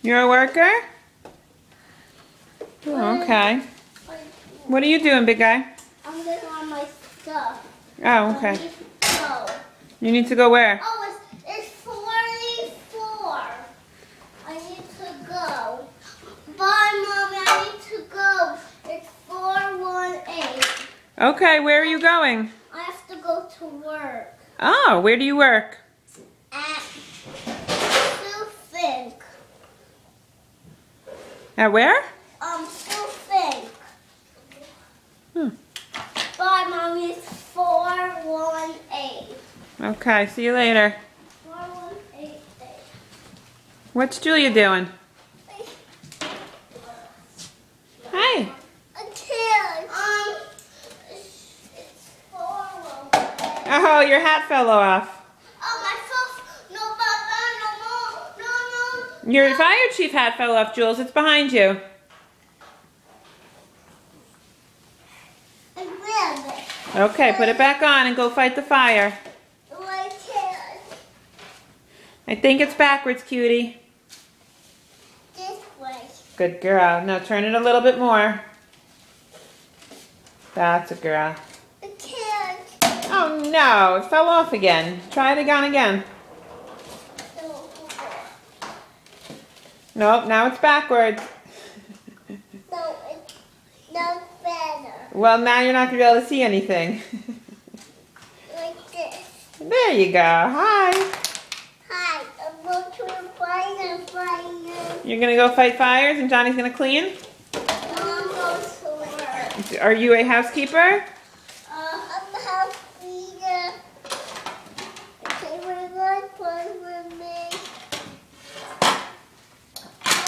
You're a worker? Oh, okay. What are you doing, big guy? I'm getting on my stuff. Oh, okay. I need to go. You need to go where? Oh, it's 44. I need to go. Bye, Mommy. I need to go. It's 418. Okay, where are you going? I have to go to work. Oh, where do you work? At Sue Fink. At where? Sue Fink. Hmm. Bye, Mommy. It's 418. Okay, see you later. 418. What's Julia doing? Hi. I can't. It's 418. Oh, your hat fell off. Oh, my phone. No, Baba, no more. No, no. Your fire chief hat fell off, Jules. It's behind you. I grabbed it. Okay, put it back on and go fight the fire. I can't. I think it's backwards, cutie. This way. Good girl. Now turn it a little bit more. That's a girl. I can't. Oh no, it fell off again. Try it again. Nope, now it's backwards. No, it's not better. Well, now you're not going to be able to see anything. Like this. There you go. Hi. Hi, I'm going to fire. You're going to go fight fires and Johnny's going to clean? I'm going to work. Are you a housekeeper?